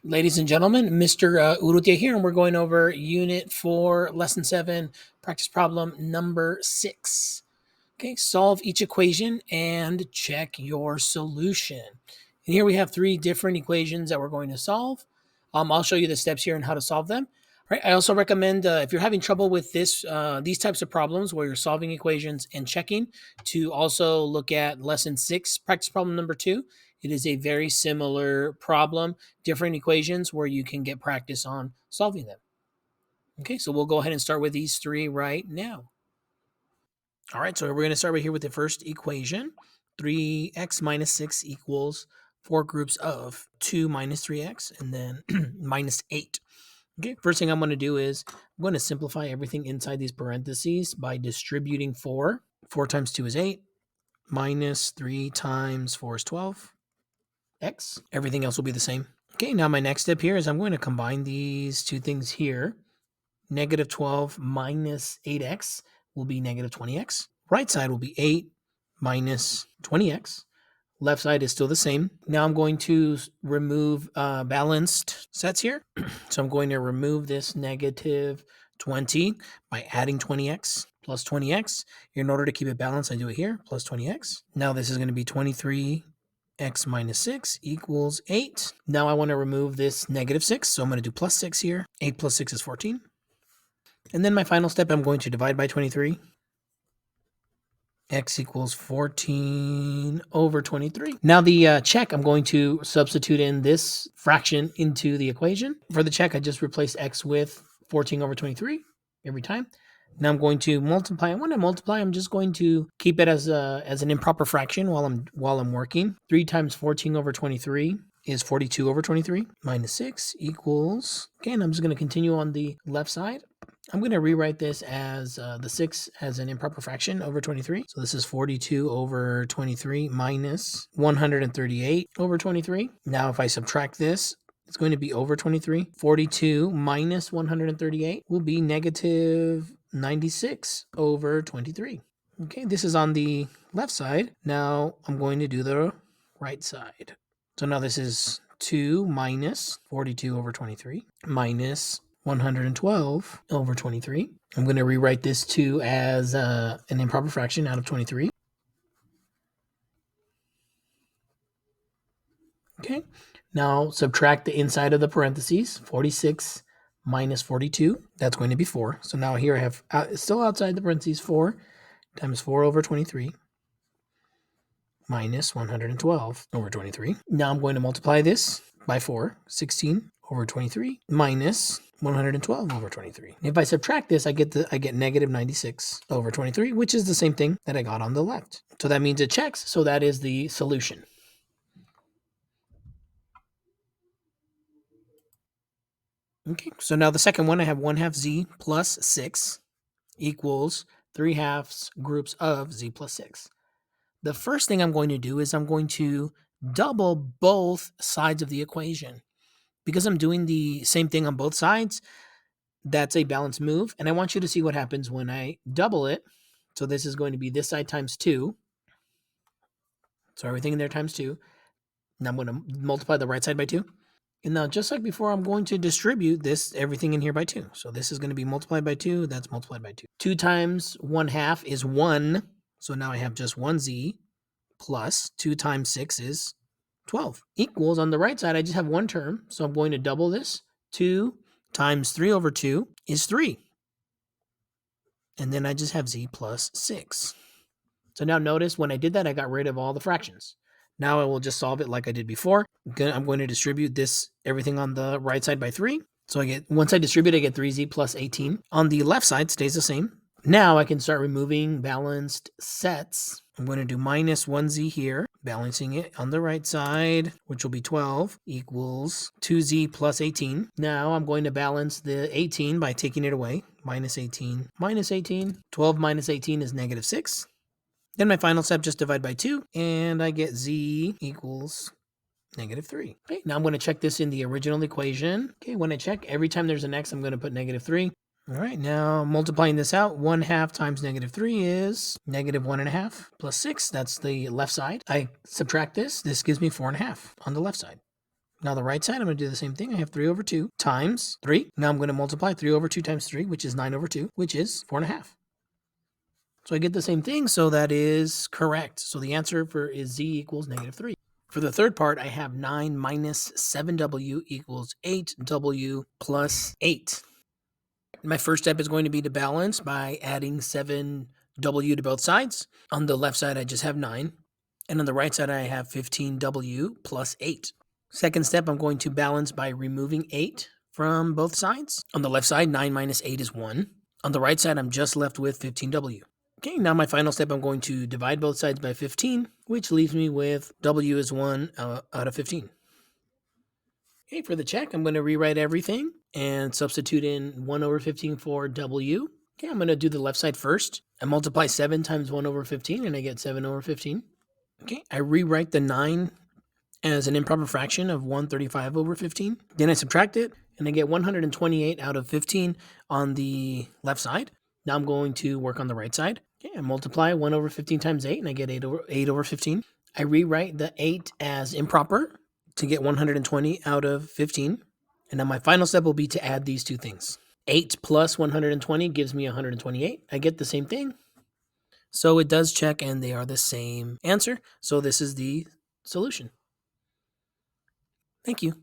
Ladies and gentlemen, Mr. Urrutia here, and we're going over Unit 4, Lesson 7, practice problem number 6. Okay, solve each equation and check your solution. And here we have three different equations that we're going to solve. I'll show you the steps here and how to solve them. Right. I also recommend if you're having trouble with these types of problems where you're solving equations and checking, to also look at lesson 6, practice problem number 2. It is a very similar problem, different equations where you can get practice on solving them. Okay, so we'll go ahead and start with these three right now. All right, so we're going to start right here with the first equation. 3x minus 6 equals 4 groups of 2 minus 3x and then minus 8. Okay, first thing I'm going to do is I'm going to simplify everything inside these parentheses by distributing 4. 4 times 2 is 8, minus 3 times 4 is 12, x. Everything else will be the same. Okay, now my next step here is I'm going to combine these two things here. Negative 12 minus 8x will be negative 20x. Right side will be 8 minus 20x. Left side is still the same. Now I'm going to remove balanced sets here. So I'm going to remove this negative 20 by adding 20x plus 20x. In order to keep it balanced, I do it here, plus 20x. Now this is going to be 23x minus 6 equals 8. Now I want to remove this negative 6, so I'm going to do plus 6 here. 8 plus 6 is 14. And then my final step, I'm going to divide by 23. X equals 14 over 23. Now the check, I'm going to substitute in this fraction into the equation. For the check, I just replace x with 14 over 23 every time. Now I'm going to multiply. When I multiply, I'm just going to keep it as an improper fraction while I'm working. 3 times 14 over 23 is 42 over 23 minus 6 equals, okay, and I'm just going to continue on the left side. I'm going to rewrite this as the 6 as an improper fraction over 23. So this is 42 over 23 minus 138 over 23. Now if I subtract this, it's going to be over 23. 42 minus 138 will be negative 96 over 23. Okay, this is on the left side. Now I'm going to do the right side. So now this is 2 minus 42 over 23 minus 112 over 23. I'm going to rewrite this 2 as an improper fraction out of 23. Okay, now subtract the inside of the parentheses. 46 minus 42, that's going to be 4. So now here I have, still outside the parentheses, 4 times 4 over 23 minus 112 over 23. Now I'm going to multiply this by 4, 16 over 23 minus 112 over 23. If I subtract this, I get negative 96 over 23, which is the same thing that I got on the left. So that means it checks, so that is the solution. Okay, so now the second one, I have 1/2 z plus 6 equals 3/2 groups of z plus 6. The first thing I'm going to do is I'm going to double both sides of the equation. Because I'm doing the same thing on both sides, that's a balanced move. And I want you to see what happens when I double it. So this is going to be this side times 2. So everything in there times 2. Now I'm going to multiply the right side by 2. And now just like before, I'm going to distribute this, everything in here by 2. So this is going to be multiplied by 2. That's multiplied by 2. 2 times 1/2 is 1. So now I have just 1z plus 2 times 6 is 12 equals, on the right side, I just have one term. So I'm going to double this. 2 times 3 over 2 is 3. And then I just have z plus 6. So now notice when I did that, I got rid of all the fractions. Now I will just solve it like I did before. I'm going to distribute this, everything on the right side by 3. So once I distribute, I get 3z plus 18. On the left side, stays the same. Now I can start removing balanced sets. I'm going to do minus 1z here, balancing it on the right side, which will be 12 equals 2z plus 18. Now I'm going to balance the 18 by taking it away. Minus 18 minus 18. 12 minus 18 is negative 6. Then my final step, just divide by 2, and I get z equals negative 3. Okay, now I'm going to check this in the original equation. Okay, when I check, every time there's an x, I'm going to put negative 3. All right, now multiplying this out, 1/2 times negative 3 is negative 1/2 plus 6. That's the left side. I subtract this. This gives me 4/2 on the left side. Now the right side, I'm going to do the same thing. I have 3 over 2 times 3. Now I'm going to multiply 3 over 2 times 3, which is 9 over 2, which is 4.5. So I get the same thing, so that is correct. So the answer is z equals negative 3. For the third part, I have 9 minus 7w equals 8w plus 8. My first step is going to be to balance by adding 7w to both sides. On the left side, I just have 9. And on the right side, I have 15w plus 8. Second step, I'm going to balance by removing 8 from both sides. On the left side, 9 minus 8 is 1. On the right side, I'm just left with 15w. Okay, now my final step, I'm going to divide both sides by 15, which leaves me with w is 1 out of 15. Okay, for the check, I'm going to rewrite everything and substitute in 1 over 15 for w. Okay, I'm going to do the left side first. I multiply 7 times 1 over 15, and I get 7 over 15. Okay, I rewrite the 9 as an improper fraction of 135 over 15. Then I subtract it, and I get 128 out of 15 on the left side. Now I'm going to work on the right side. Okay, I multiply 1 over 15 times 8, and I get 8 over 15. I rewrite the 8 as improper to get 120 out of 15. And now my final step will be to add these two things. 8 plus 120 gives me 128. I get the same thing. So it does check, and they are the same answer. So this is the solution. Thank you.